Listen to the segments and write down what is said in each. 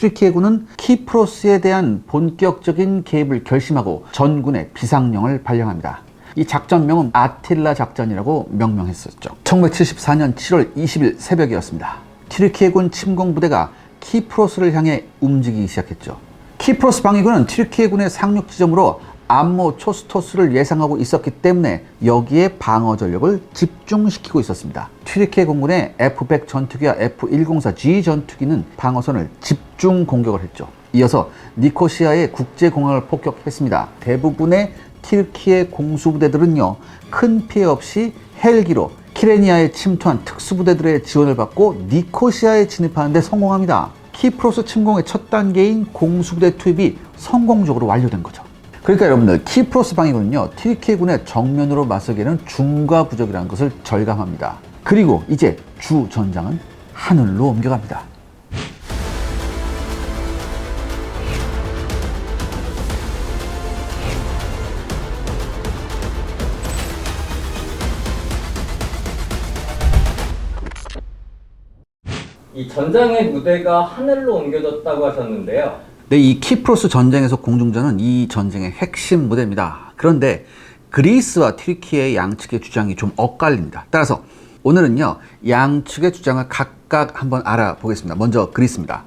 튀르키예군은 키프로스에 대한 본격적인 개입을 결심하고 전군에 비상령을 발령합니다. 이 작전명은 아틸라 작전이라고 명명했었죠. 1974년 7월 20일 새벽이었습니다. 튀르키예군 침공부대가 키프로스를 향해 움직이기 시작했죠. 키프로스 방위군은 튀르키예군의 상륙 지점으로 암모 초스토스를 예상하고 있었기 때문에 여기에 방어 전력을 집중시키고 있었습니다. 튀르키예 공군의 F-100 전투기와 F-104G 전투기는 방어선을 집중 공격을 했죠. 이어서 니코시아의 국제공항을 폭격했습니다. 대부분의 튀르키예 공수부대들은요, 큰 피해 없이 헬기로 키레니아에 침투한 특수부대들의 지원을 받고 니코시아에 진입하는 데 성공합니다. 키프로스 침공의 첫 단계인 공수부대 투입이 성공적으로 완료된 거죠. 그러니까 여러분들, 키프로스 방위군은요, 튀르키예군의 정면으로 맞서기에는 중과부적이라는 것을 절감합니다. 그리고 이제 주 전장은 하늘로 옮겨갑니다. 이 전장의 무대가 하늘로 옮겨졌다고 하셨는데요. 네, 이 키프로스 전쟁에서 공중전은 이 전쟁의 핵심 무대입니다. 그런데 그리스와 튀르키예의 양측의 주장이 좀 엇갈립니다. 따라서 오늘은요, 양측의 주장을 각각 한번 알아보겠습니다. 먼저 그리스입니다.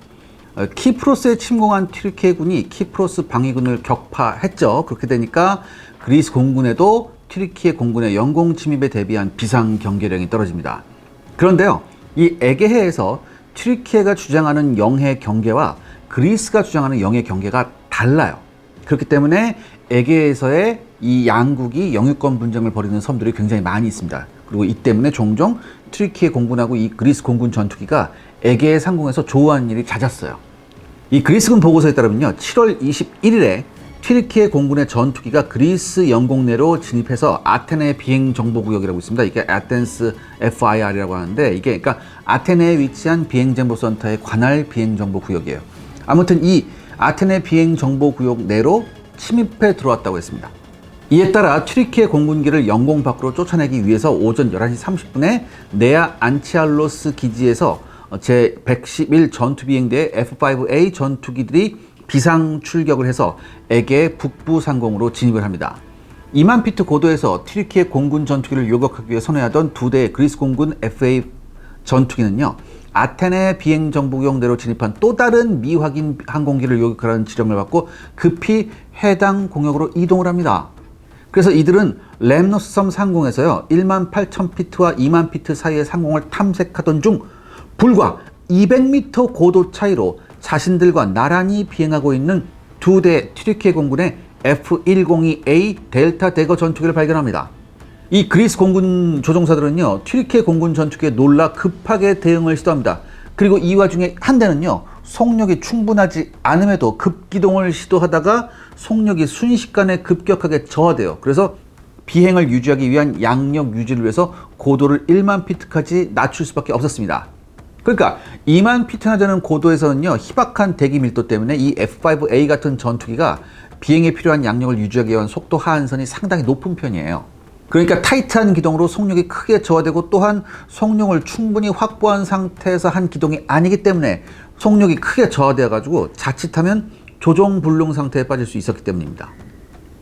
키프로스에 침공한 튀르키예군이 키프로스 방위군을 격파했죠. 그렇게 되니까 그리스 공군에도 튀르키예 공군의 영공 침입에 대비한 비상 경계령이 떨어집니다. 그런데요, 이 에게해에서 튀르키예가 주장하는 영해 경계와 그리스가 주장하는 영해 경계가 달라요. 그렇기 때문에 에게해에서의 이 양국이 영유권 분쟁을 벌이는 섬들이 굉장히 많이 있습니다. 그리고 이 때문에 종종 튀르키예 공군하고 이 그리스 공군 전투기가 에게해 상공에서 조우하는 일이 잦았어요. 이 그리스군 보고서에 따르면요, 7월 21일에 튀르키예 공군의 전투기가 그리스 영공 내로 진입해서 아테네 비행 정보구역이라고 있습니다. 이게 아테네스 FIR이라고 하는데, 이게 그러니까 아테네에 위치한 비행 정보 센터의 관할 비행 정보 구역이에요. 아무튼 이 아테네 비행 정보 구역 내로 침입해 들어왔다고 했습니다. 이에 따라 튀르키예 공군기를 영공 밖으로 쫓아내기 위해서 오전 11시 30분에 네아 안치알로스 기지에서 제111 전투비행대의 F-5A 전투기들이 비상 출격을 해서 에게해 북부 상공으로 진입을 합니다. 2만 피트 고도에서 튀르키예 공군 전투기를 요격하기 위해 선회하던 두 대의 그리스 공군 FA 전투기는요, 아테네 비행 정보구역 내로 진입한 또 다른 미확인 항공기를 요격하라는 지령을 받고 급히 해당 공역으로 이동을 합니다. 그래서 이들은 렘노스 섬 상공에서요, 1만 8천 피트와 2만 피트 사이의 상공을 탐색하던 중 불과 200m 고도 차이로 자신들과 나란히 비행하고 있는 두 대 튀르키예 공군의 F-102A 델타 대거 전투기를 발견합니다. 이 그리스 공군 조종사들은요, 튀르키예 공군 전투기에 놀라 급하게 대응을 시도합니다. 그리고 이 와중에 한 대는요, 속력이 충분하지 않음에도 급기동을 시도하다가 속력이 순식간에 급격하게 저하돼요. 그래서 비행을 유지하기 위한 양력 유지를 위해서 고도를 1만 피트까지 낮출 수밖에 없었습니다. 그러니까 2만 피트나 되는 고도에서는요, 희박한 대기 밀도 때문에 이 F-5A 같은 전투기가 비행에 필요한 양력을 유지하기 위한 속도 하한선이 상당히 높은 편이에요. 그러니까 타이트한 기동으로 속력이 크게 저하되고, 또한 속력을 충분히 확보한 상태에서 한 기동이 아니기 때문에 속력이 크게 저하되어 가지고 자칫하면 조종불능 상태에 빠질 수 있었기 때문입니다.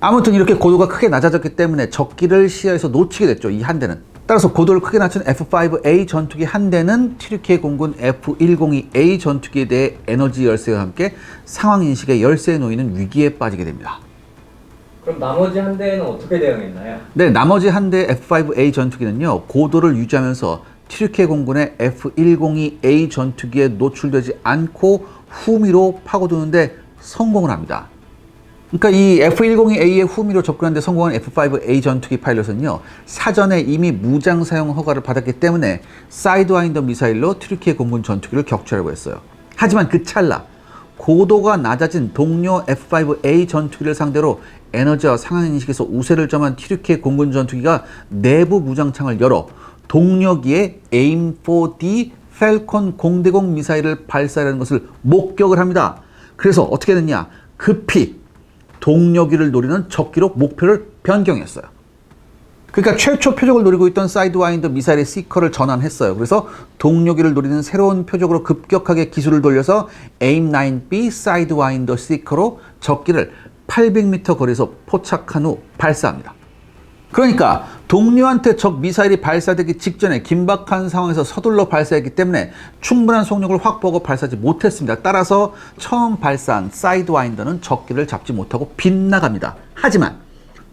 아무튼 이렇게 고도가 크게 낮아졌기 때문에 적기를 시야에서 놓치게 됐죠, 이 한 대는. 따라서 고도를 크게 낮춘 F-5A 전투기 한 대는 튀르키예 공군 F-102A 전투기에 대해 에너지 열세와 함께 상황인식의 열세에 놓이는 위기에 빠지게 됩니다. 그럼 나머지 한 대는 어떻게 대응했나요? 네, 나머지 한 대 F-5A 전투기는요, 고도를 유지하면서 튀르키예 공군의 F-102A 전투기에 노출되지 않고 후미로 파고드는데 성공을 합니다. 그러니까 이 F-102A의 후미로 접근하는데 성공한 F-5A 전투기 파일럿은요, 사전에 이미 무장 사용 허가를 받았기 때문에 사이드와인더 미사일로 튀르키예 공군 전투기를 격추하려고 했어요. 하지만 그 찰나 고도가 낮아진 동료 F-5A 전투기를 상대로 에너지와 상황인식에서 우세를 점한 튀르키예 공군 전투기가 내부 무장창을 열어 동료기에 AIM-4D 펠콘 0대공 미사일을 발사하는 것을 목격을 합니다. 그래서 어떻게 됐냐? 급히 동료기를 노리는 적기로 목표를 변경했어요. 그러니까 최초 표적을 노리고 있던 사이드와인더 미사일의 시커를 전환했어요. 그래서 동료기를 노리는 새로운 표적으로 급격하게 기술을 돌려서 AIM-9B 사이드와인더 시커로 적기를 800m 거리에서 포착한 후 발사합니다. 그러니까 동료한테 적 미사일이 발사되기 직전에 긴박한 상황에서 서둘러 발사했기 때문에 충분한 속력을 확보하고 발사하지 못했습니다. 따라서 처음 발사한 사이드와인더는 적기를 잡지 못하고 빗나갑니다. 하지만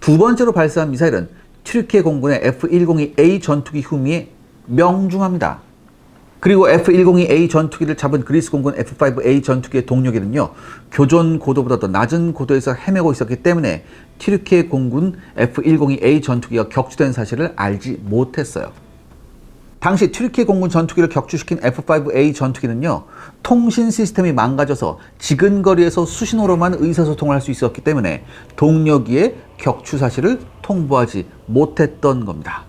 두 번째로 발사한 미사일은 튀르키예 공군의 F-102A 전투기 흉위에 명중합니다. 그리고 F-102A 전투기를 잡은 그리스 공군 F-5A 전투기의 동료기는요, 교전 고도보다 더 낮은 고도에서 헤매고 있었기 때문에 튀르키예 공군 F-102A 전투기가 격추된 사실을 알지 못했어요. 당시 튀르키예 공군 전투기를 격추시킨 F-5A 전투기는요, 통신 시스템이 망가져서 지근거리에서 수신호로만 의사소통을 할 수 있었기 때문에 동료기의 격추 사실을 통보하지 못했던 겁니다.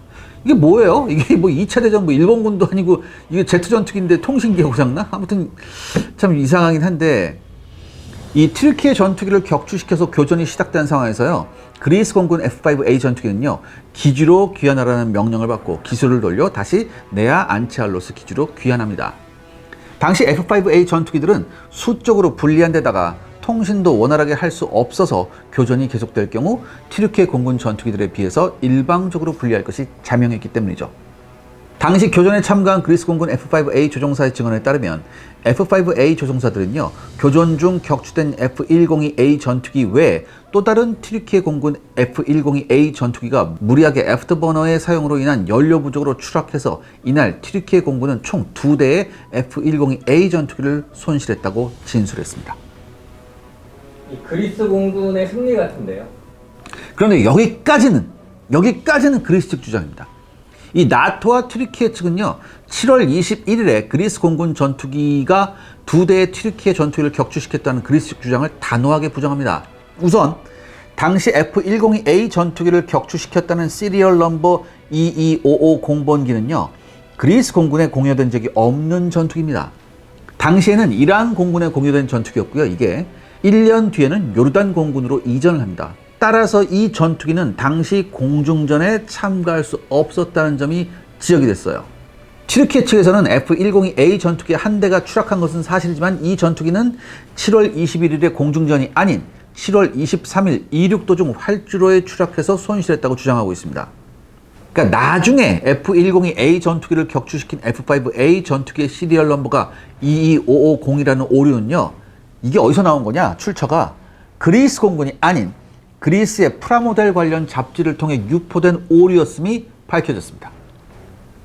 이게 뭐예요? 이게 뭐 2차 대전 뭐 일본군도 아니고 이게 제트 전투기인데 통신기가 고장나? 아무튼 참 이상하긴 한데, 이 튀르키예 전투기를 격추시켜서 교전이 시작된 상황에서요, 그리스 공군 F-5A 전투기는요, 기지로 귀환하라는 명령을 받고 기술을 돌려 다시 네아 안치알로스 기지로 귀환합니다. 당시 F-5A 전투기들은 수적으로 불리한 데다가 통신도 원활하게 할 수 없어서 교전이 계속될 경우 튀르키예 공군 전투기들에 비해서 일방적으로 불리할 것이 자명했기 때문이죠. 당시 교전에 참가한 그리스 공군 F-5A 조종사의 증언에 따르면 F-5A 조종사들은요, 교전 중 격추된 F-102A 전투기 외에 또 다른 튀르키예 공군 F-102A 전투기가 무리하게 애프터버너의 사용으로 인한 연료 부족으로 추락해서 이날 튀르키예 공군은 총 2대의 F-102A 전투기를 손실했다고 진술했습니다. 이 그리스 공군의 승리 같은데요. 그런데 여기까지는 그리스 측 주장입니다. 이 나토와 튀르키예 측은요, 7월 21일에 그리스 공군 전투기가 2대의 튀르키예 전투기를 격추시켰다는 그리스 측 주장을 단호하게 부정합니다. 우선 당시 F-102A 전투기를 격추시켰다는 시리얼 넘버 22550번기는요, 그리스 공군에 공여된 적이 없는 전투기입니다. 당시에는 이란 공군에 공여된 전투기였고요. 이게 1년 뒤에는 요르단 공군으로 이전을 합니다. 따라서 이 전투기는 당시 공중전에 참가할 수 없었다는 점이 지적이 됐어요. 튀르키예 측에서는 F-102A 전투기 한 대가 추락한 것은 사실이지만 이 전투기는 7월 21일의 공중전이 아닌 7월 23일 이륙도 중 활주로에 추락해서 손실했다고 주장하고 있습니다. 그러니까 나중에 F-102A 전투기를 격추시킨 F-5A 전투기의 시리얼 넘버가 22550이라는 오류는요, 이게 어디서 나온 거냐? 출처가 그리스 공군이 아닌 그리스의 프라모델 관련 잡지를 통해 유포된 오류였음이 밝혀졌습니다.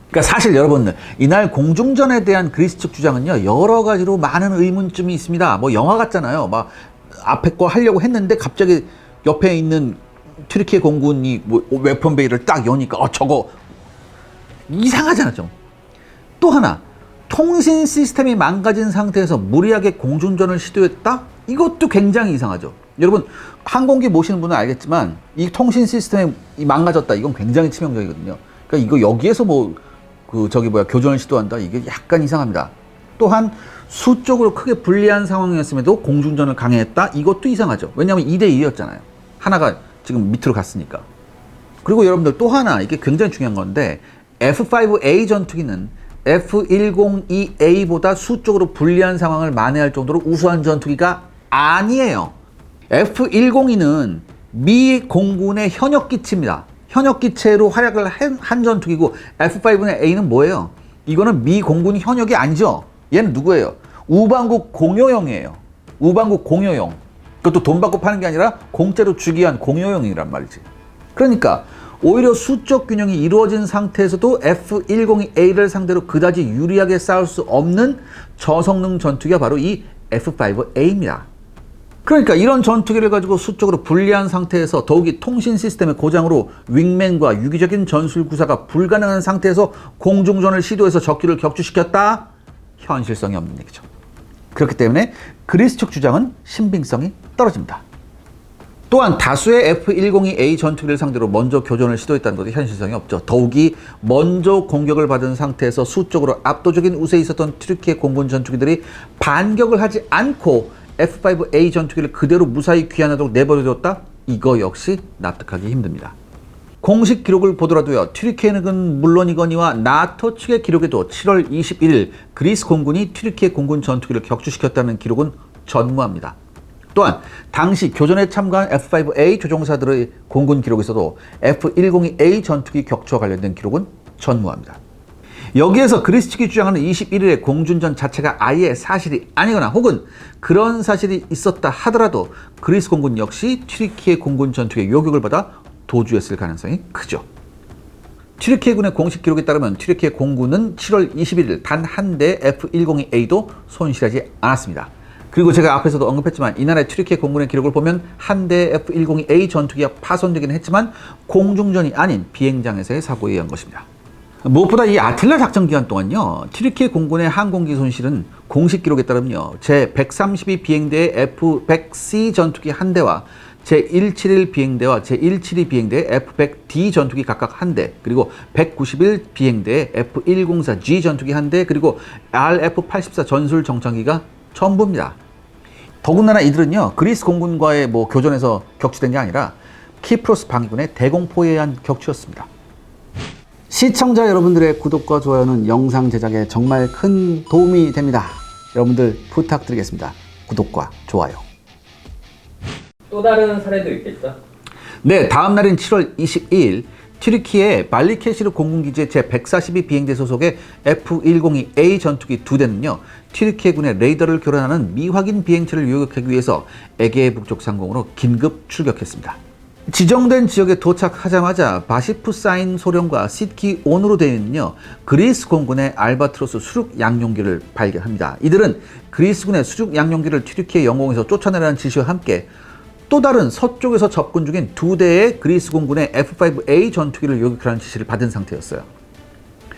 그러니까 사실 여러분들, 이날 공중전에 대한 그리스 측 주장은요, 여러 가지로 많은 의문점이 있습니다. 뭐 영화 같잖아요. 막 앞에 거 하려고 했는데 갑자기 옆에 있는 튀르키예 공군이 뭐 웨폰 베이를 딱 여니까 저거 이상하잖아 좀. 또 하나, 통신 시스템이 망가진 상태에서 무리하게 공중전을 시도했다? 이것도 굉장히 이상하죠. 여러분, 항공기 모시는 분은 알겠지만 이 통신 시스템이 망가졌다, 이건 굉장히 치명적이거든요. 그러니까 이거 여기에서 교전을 시도한다, 이게 약간 이상합니다. 또한 수적으로 크게 불리한 상황이었음에도 공중전을 강행했다, 이것도 이상하죠. 왜냐하면 2대2였잖아요. 하나가 지금 밑으로 갔으니까. 그리고 여러분들 또 하나, 이게 굉장히 중요한 건데, F-5A 전투기는 F-102A보다 수적으로 불리한 상황을 만회할 정도로 우수한 전투기가 아니에요. F-102는 미 공군의 현역기체입니다. 현역기체로 활약을 한 전투기고, F-5A는 뭐예요? 이거는 미 공군 현역이 아니죠. 얘는 누구예요? 우방국 공여용이에요. 우방국 공여용. 그것도 돈 받고 파는 게 아니라 공짜로 주기 위한 공여용이란 말이지. 그러니까 오히려 수적 균형이 이루어진 상태에서도 F-102A를 상대로 그다지 유리하게 싸울 수 없는 저성능 전투기가 바로 이 F-5A입니다. 그러니까 이런 전투기를 가지고 수적으로 불리한 상태에서, 더욱이 통신 시스템의 고장으로 윙맨과 유기적인 전술 구사가 불가능한 상태에서 공중전을 시도해서 적기를 격추시켰다? 현실성이 없는 얘기죠. 그렇기 때문에 그리스 측 주장은 신빙성이 떨어집니다. 또한 다수의 F-102A 전투기를 상대로 먼저 교전을 시도했다는 것도 현실성이 없죠. 더욱이 먼저 공격을 받은 상태에서 수적으로 압도적인 우세에 있었던 튀르키예 공군 전투기들이 반격을 하지 않고 F-5A 전투기를 그대로 무사히 귀환하도록 내버려뒀다? 이거 역시 납득하기 힘듭니다. 공식 기록을 보더라도요, 튀르키예는 물론이거니와 나토 측의 기록에도 7월 21일 그리스 공군이 튀르키예 공군 전투기를 격추시켰다는 기록은 전무합니다. 또한 당시 교전에 참가한 F-5A 조종사들의 공군 기록에서도 F-102A 전투기 격추와 관련된 기록은 전무합니다. 여기에서 그리스 측이 주장하는 21일의 공준전 자체가 아예 사실이 아니거나 혹은 그런 사실이 있었다 하더라도 그리스 공군 역시 튀르키예 공군 전투기의 요격을 받아 도주했을 가능성이 크죠. 튀르키예군의 공식 기록에 따르면 튀르키예 공군은 7월 21일 단 한 대 F-102A도 손실하지 않았습니다. 그리고 제가 앞에서도 언급했지만 이날의 튀르키예 공군의 기록을 보면 한 대 F-102A 전투기가 파손되기는 했지만 공중전이 아닌 비행장에서의 사고에 의한 것입니다. 무엇보다 이 아틸라 작전 기간 동안요, 튀르키예 공군의 항공기 손실은 공식 기록에 따르면요, 제132 비행대의 F-100C 전투기 한 대와 제171 비행대와 제172 비행대의 F-100D 전투기 각각 한 대, 그리고 191 비행대의 F-104G 전투기 한 대, 그리고 RF-84 전술 정찰기가 전부입니다. 더군다나 이들은요, 그리스 공군과의 교전에서 격추된 게 아니라 키프로스 방위군의 대공포에 의한 격추였습니다. 시청자 여러분들의 구독과 좋아요는 영상 제작에 정말 큰 도움이 됩니다. 여러분들 부탁드리겠습니다. 구독과 좋아요. 또 다른 사례도 있겠죠? 네, 다음 날인 7월 22일 튀르키예 발리케시르 공군기지의 제142 비행대 소속의 F-102A 전투기 2대는요, 튀르키예군의 레이더를 교란하는 미확인 비행체를 요격하기 위해서 에게해 북쪽 상공으로 긴급 출격했습니다. 지정된 지역에 도착하자마자 바시푸사인 소령과 시트키 온으로 되어 있는요, 그리스 공군의 알바트로스 수륙 양용기를 발견합니다. 이들은 그리스군의 수륙 양용기를 튀르키예 영공에서 쫓아내라는 지시와 함께 또 다른 서쪽에서 접근 중인 2대의 그리스 공군의 F-5A 전투기를 요격하라는 지시를 받은 상태였어요.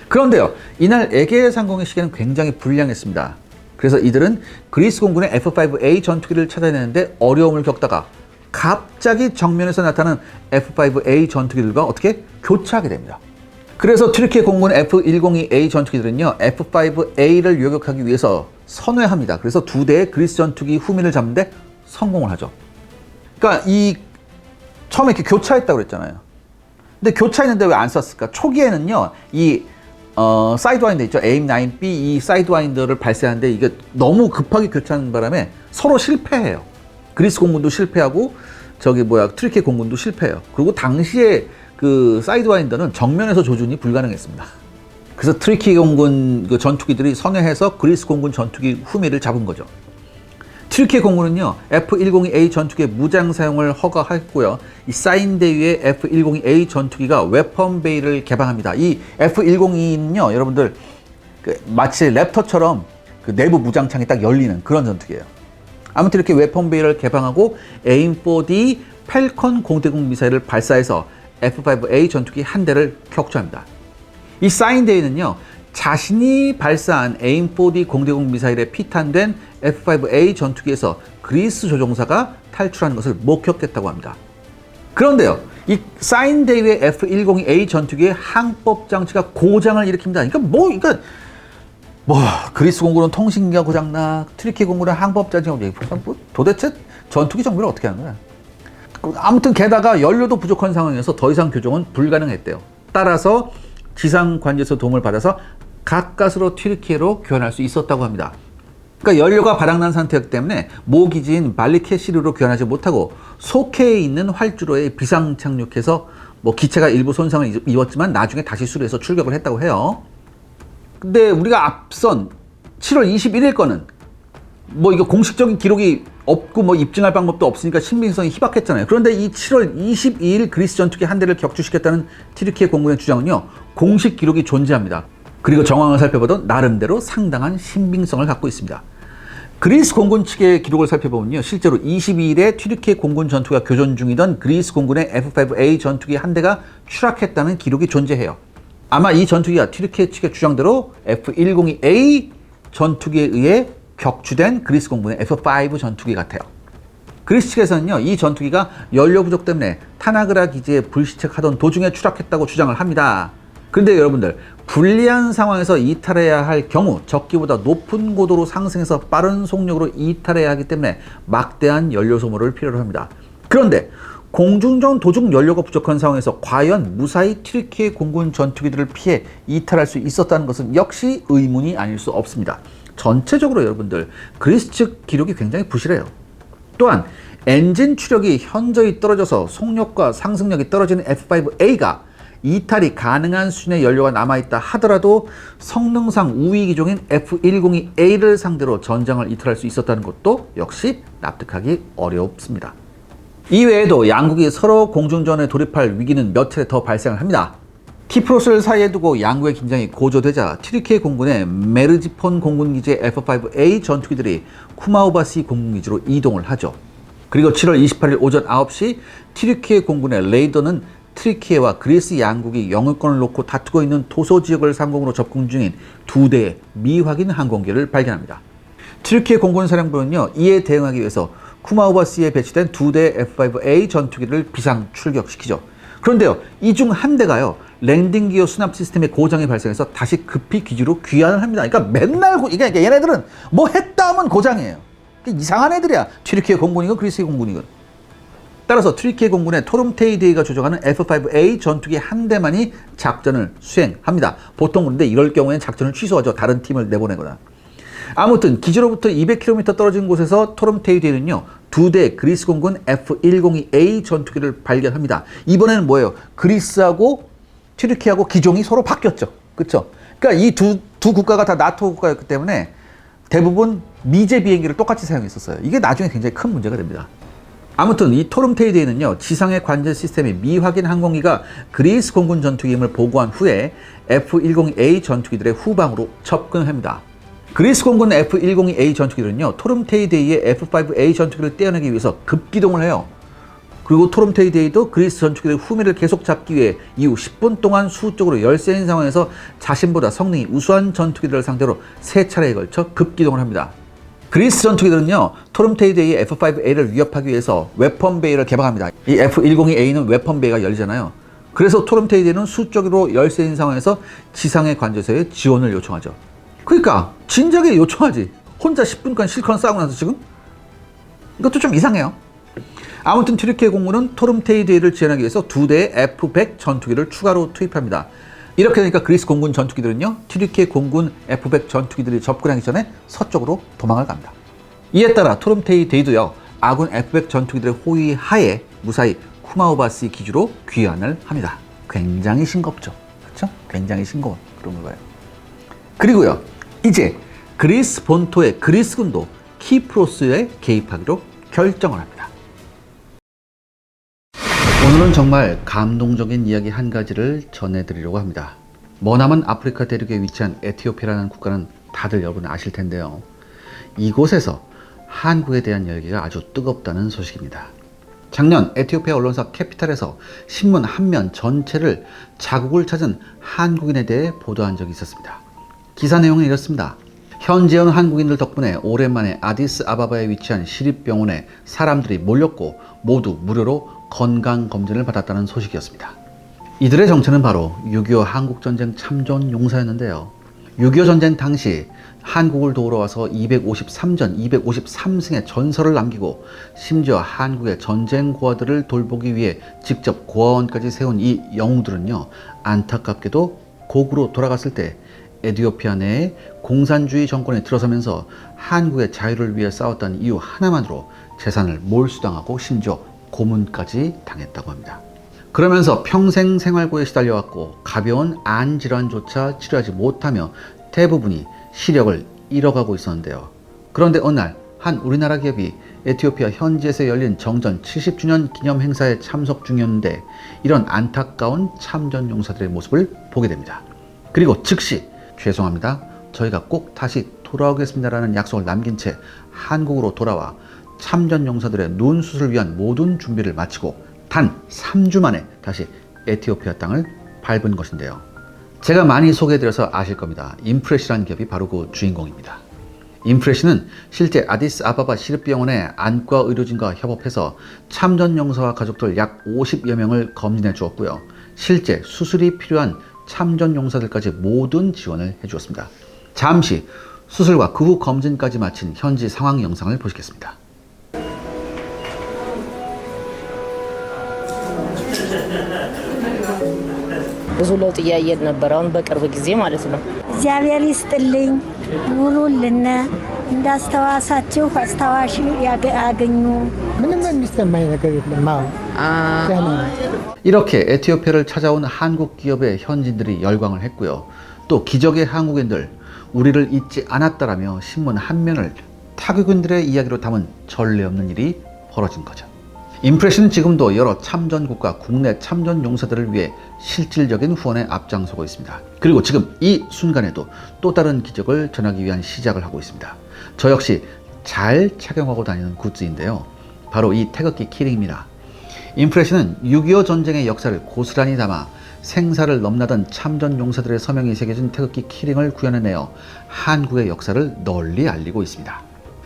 그런데요, 이날 에게해 상공의 시계는 굉장히 불량했습니다. 그래서 이들은 그리스 공군의 F-5A 전투기를 찾아내는데 어려움을 겪다가 갑자기 정면에서 나타나는 F-5A 전투기들과 어떻게 교차하게 됩니다. 그래서 튀르키예 공군 F-102A 전투기들은요, F-5A를 요격하기 위해서 선회합니다. 그래서 2대의 그리스 전투기 후미를 잡는데 성공을 하죠. 그러니까 처음에 이렇게 교차했다고 그랬잖아요. 근데 교차했는데 왜 안 쐈을까? 초기에는요, 사이드와인더 있죠. AIM-9B 이 사이드와인더를 발사하는데 이게 너무 급하게 교차하는 바람에 서로 실패해요. 그리스 공군도 실패하고 튀르키예 공군도 실패해요. 그리고 당시에 그 사이드와인더는 정면에서 조준이 불가능했습니다. 그래서 튀르키예 공군 그 전투기들이 선회해서 그리스 공군 전투기 후미를 잡은 거죠. 튀르키예 공군은요, F-102A 전투기의 무장 사용을 허가했고요, 이 사인대위의 F-102A 전투기가 웨펀 베이를 개방합니다. 이 F-102는요, 여러분들 마치 랩터처럼 그 내부 무장창이 딱 열리는 그런 전투기예요. 아무튼 이렇게 웨펀 베이를 개방하고 AIM-4D 펠컨 공대공 미사일을 발사해서 F-5A 전투기 한 대를 격추합니다. 이 사인데이는요, 자신이 발사한 AIM-4D 공대공 미사일에 피탄된 F-5A 전투기에서 그리스 조종사가 탈출하는 것을 목격했다고 합니다. 그런데요, 이 사인데이의 F-102A 전투기의 항법 장치가 고장을 일으킵니다. 그러니까 그리스 공군은 통신기가 고장나, 튀르키예 공군은 항법 장치가 도대체 전투기 정비를 어떻게 하는 거야? 아무튼 게다가 연료도 부족한 상황에서 더 이상 교정은 불가능했대요. 따라서 지상 관제에서 도움을 받아서 가까스로 튀르키예로 교환할 수 있었다고 합니다. 그러니까 연료가 바닥난 상태였기 때문에 모 기지인 발리케시르로 교환하지 못하고 소케에 있는 활주로에 비상 착륙해서 기체가 일부 손상을 입었지만 나중에 다시 수리해서 출격을 했다고 해요. 근데 우리가 앞선 7월 21일 거는 이거 공식적인 기록이 없고 입증할 방법도 없으니까 신빙성이 희박했잖아요. 그런데 이 7월 22일 그리스 전투기 한 대를 격추시켰다는 튀르키예 공군의 주장은요, 공식 기록이 존재합니다. 그리고 정황을 살펴봐도 나름대로 상당한 신빙성을 갖고 있습니다. 그리스 공군 측의 기록을 살펴보면요, 실제로 22일에 튀르키예 공군 전투기가 교전 중이던 그리스 공군의 F-5A 전투기 한 대가 추락했다는 기록이 존재해요. 아마 이 전투기가 튀르키예 측의 주장대로 F-102A 전투기에 의해 격추된 그리스 공군의 F-5 전투기 같아요. 그리스 측에서는요, 이 전투기가 연료 부족 때문에 타나그라 기지에 불시착하던 도중에 추락했다고 주장을 합니다. 그런데 여러분들, 불리한 상황에서 이탈해야 할 경우 적기보다 높은 고도로 상승해서 빠른 속력으로 이탈해야 하기 때문에 막대한 연료 소모를 필요로 합니다. 그런데 공중전 도중 연료가 부족한 상황에서 과연 무사히 튀르키예 공군 전투기들을 피해 이탈할 수 있었다는 것은 역시 의문이 아닐 수 없습니다. 전체적으로 여러분들 그리스 측 기록이 굉장히 부실해요. 또한 엔진 추력이 현저히 떨어져서 속력과 상승력이 떨어지는 F5A가 이탈이 가능한 수준의 연료가 남아있다 하더라도 성능상 우위 기종인 F102A를 상대로 전장을 이탈할 수 있었다는 것도 역시 납득하기 어렵습니다. 이외에도 양국이 서로 공중전에 돌입할 위기는 몇 차례 더 발생을 합니다. 키프로스를 사이에 두고 양국의 긴장이 고조되자 튀르키예 공군의 메르지폰 공군기지의 F5A 전투기들이 쿠마우바시 공군기지로 이동을 하죠. 그리고 7월 28일 오전 9시 튀르키예 공군의 레이더는 튀르키예와 그리스 양국이 영유권을 놓고 다투고 있는 도서 지역을 상공으로 접근 중인 두 대의 미확인 항공기를 발견합니다. 튀르키예 공군사령부는요, 이에 대응하기 위해서 쿠마우바시에 배치된 두 대의 F5A 전투기를 비상 출격시키죠. 그런데요, 이 중 한 대가요, 랜딩 기어 수납 시스템의 고장이 발생해서 다시 급히 기지로 귀환을 합니다. 그러니까 맨날 그러니까 얘네들은 뭐 했다 하면 고장이에요. 이상한 애들이야. 튀르키예 공군이건 그리스 공군이건. 따라서 튀르키예 공군의 토름테이데이가 조종하는 F5A 전투기 한 대만이 작전을 수행합니다. 보통 그런데 이럴 경우에는 작전을 취소하죠. 다른 팀을 내보내거나. 아무튼 기지로부터 200km 떨어진 곳에서 토름테이데이는요, 두 대 그리스 공군 F102A 전투기를 발견합니다. 이번에는 뭐예요? 그리스하고 튀르키예하고 기종이 서로 바뀌었죠. 그렇죠? 그러니까 이 두 국가가 다 나토 국가였기 때문에 대부분 미제 비행기를 똑같이 사용했었어요. 이게 나중에 굉장히 큰 문제가 됩니다. 아무튼 이 토름테이데이는요, 지상의 관제 시스템의 미확인 항공기가 그리스 공군 전투기임을 보고한 후에 F102A 전투기들의 후방으로 접근합니다. 그리스 공군 F102A 전투기들은요, 토름테이데이의 F5A 전투기를 떼어내기 위해서 급기동을 해요. 그리고 토름테이데이도 그리스 전투기의 후미를 계속 잡기 위해 이후 10분 동안 수적으로 열세인 상황에서 자신보다 성능이 우수한 전투기들을 상대로 3차례에 걸쳐 급기동을 합니다. 그리스 전투기들은요, 토름테이데이의 F5A를 위협하기 위해서 웨펀베이를 개방합니다. 이 F102A는 웨펀베이가 열리잖아요. 그래서 토름테이데이는 수적으로 열세인 상황에서 지상의 관제소에 지원을 요청하죠. 그러니까 진작에 요청하지. 혼자 10분간 실컷 싸우고 나서 지금? 이것도 좀 이상해요. 아무튼 튀르키예 공군은 토름테이데이를 지원하기 위해서 두 대의 F100 전투기를 추가로 투입합니다. 이렇게 되니까 그리스 공군 전투기들은요, 튀르키예 공군 F100 전투기들이 접근하기 전에 서쪽으로 도망을 갑니다. 이에 따라 토름테이데이도요, 아군 F100 전투기들의 호위 하에 무사히 쿠마우바시 기지로 귀환을 합니다. 굉장히 싱겁죠. 그렇죠? 굉장히 싱거운 그런 거예요. 그리고요, 이제 그리스 본토의 그리스군도 키프로스에 개입하기로 결정을 합니다. 오늘은 정말 감동적인 이야기 한 가지를 전해드리려고 합니다. 머나먼 아프리카 대륙에 위치한 에티오피아라는 국가는 다들 여러분 아실 텐데요. 이곳에서 한국에 대한 열기가 아주 뜨겁다는 소식입니다. 작년 에티오피아 언론사 캐피탈에서 신문 한 면 전체를 자국을 찾은 한국인에 대해 보도한 적이 있었습니다. 기사 내용은 이렇습니다. 현지에 온 한국인들 덕분에 오랜만에 아디스아바바에 위치한 시립병원에 사람들이 몰렸고 모두 무료로 건강검진을 받았다는 소식이었습니다. 이들의 정체는 바로 6.25 한국전쟁 참전 용사였는데요. 6.25 전쟁 당시 한국을 도우러 와서 253전 253승의 전설을 남기고 심지어 한국의 전쟁 고아들을 돌보기 위해 직접 고아원까지 세운 이 영웅들은요, 안타깝게도 고국으로 돌아갔을 때 에티오피아 내에 공산주의 정권에 들어서면서 한국의 자유를 위해 싸웠다는 이유 하나만으로 재산을 몰수당하고 심지어 고문까지 당했다고 합니다. 그러면서 평생 생활고에 시달려왔고 가벼운 안 질환조차 치료하지 못하며 대부분이 시력을 잃어가고 있었는데요. 그런데 어느 날 한 우리나라 기업이 에티오피아 현지에서 열린 정전 70주년 기념 행사에 참석 중이었는데 이런 안타까운 참전 용사들의 모습을 보게 됩니다. 그리고 즉시 죄송합니다, 저희가 꼭 다시 돌아오겠습니다라는 약속을 남긴 채 한국으로 돌아와 참전 용사들의 눈 수술을 위한 모든 준비를 마치고 단 3주 만에 다시 에티오피아 땅을 밟은 것인데요. 제가 많이 소개해드려서 아실 겁니다. 인프레시라는 기업이 바로 그 주인공입니다. 인프레시는 실제 아디스아바바 시립병원의 안과 의료진과 협업해서 참전 용사와 가족들 약 50여 명을 검진해 주었고요. 실제 수술이 필요한 참전 용사들까지 모든 지원을 해주었습니다. 잠시 수술과 그 후 검진까지 마친 현지 상황 영상을 보시겠습니다. ብዙ ለውጥ እያየን ነበር። አሁን በቅርብ ጊዜ ማለት ነው። እግዚአብሔር ይስጥልኝ፣ ኑሩልን፣ እንዳስተዋሳችሁ አስታዋሽ ያገኙ። ምንም የሚሰማኝ ነገር የለም። ደህና ነው። 이렇게 에티오피아를 찾아온 한국 기업의 현지인들이 열광을 했고요. 또 기적의 한국인들, 우리를 잊지 않았다라며 신문 한 면을 타국인들의 이야기로 담은 전례 없는 일이 벌어진 거죠. 인프레시는 지금도 여러 참전국과 국내 참전 용사들을 위해 실질적인 후원에 앞장서고 있습니다. 그리고 지금 이 순간에도 또 다른 기적을 전하기 위한 시작을 하고 있습니다. 저 역시 잘 착용하고 다니는 굿즈인데요. 바로 이 태극기 키링입니다. 인프레시는 6.25 전쟁의 역사를 고스란히 담아 생사를 넘나든 참전 용사들의 서명이 새겨진 태극기 키링을 구현해내어 한국의 역사를 널리 알리고 있습니다.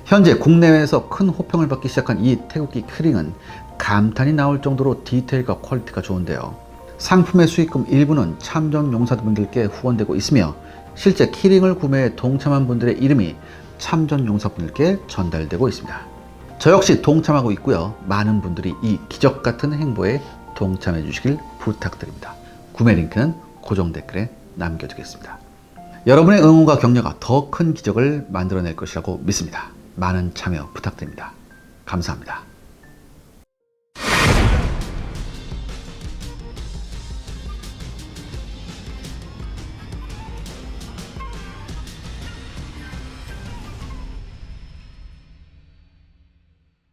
현재 국내외에서 큰 호평을 받기 시작한 이 태극기 키링은 감탄이 나올 정도로 디테일과 퀄리티가 좋은데요. 상품의 수익금 일부는 참전 용사분들께 후원되고 있으며 실제 키링을 구매해 동참한 분들의 이름이 참전 용사분들께 전달되고 있습니다. 저 역시 동참하고 있고요. 많은 분들이 이 기적 같은 행보에 동참해 주시길 부탁드립니다. 구매 링크는 고정 댓글에 남겨두겠습니다. 여러분의 응원과 격려가 더 큰 기적을 만들어낼 것이라고 믿습니다. 많은 참여 부탁드립니다. 감사합니다.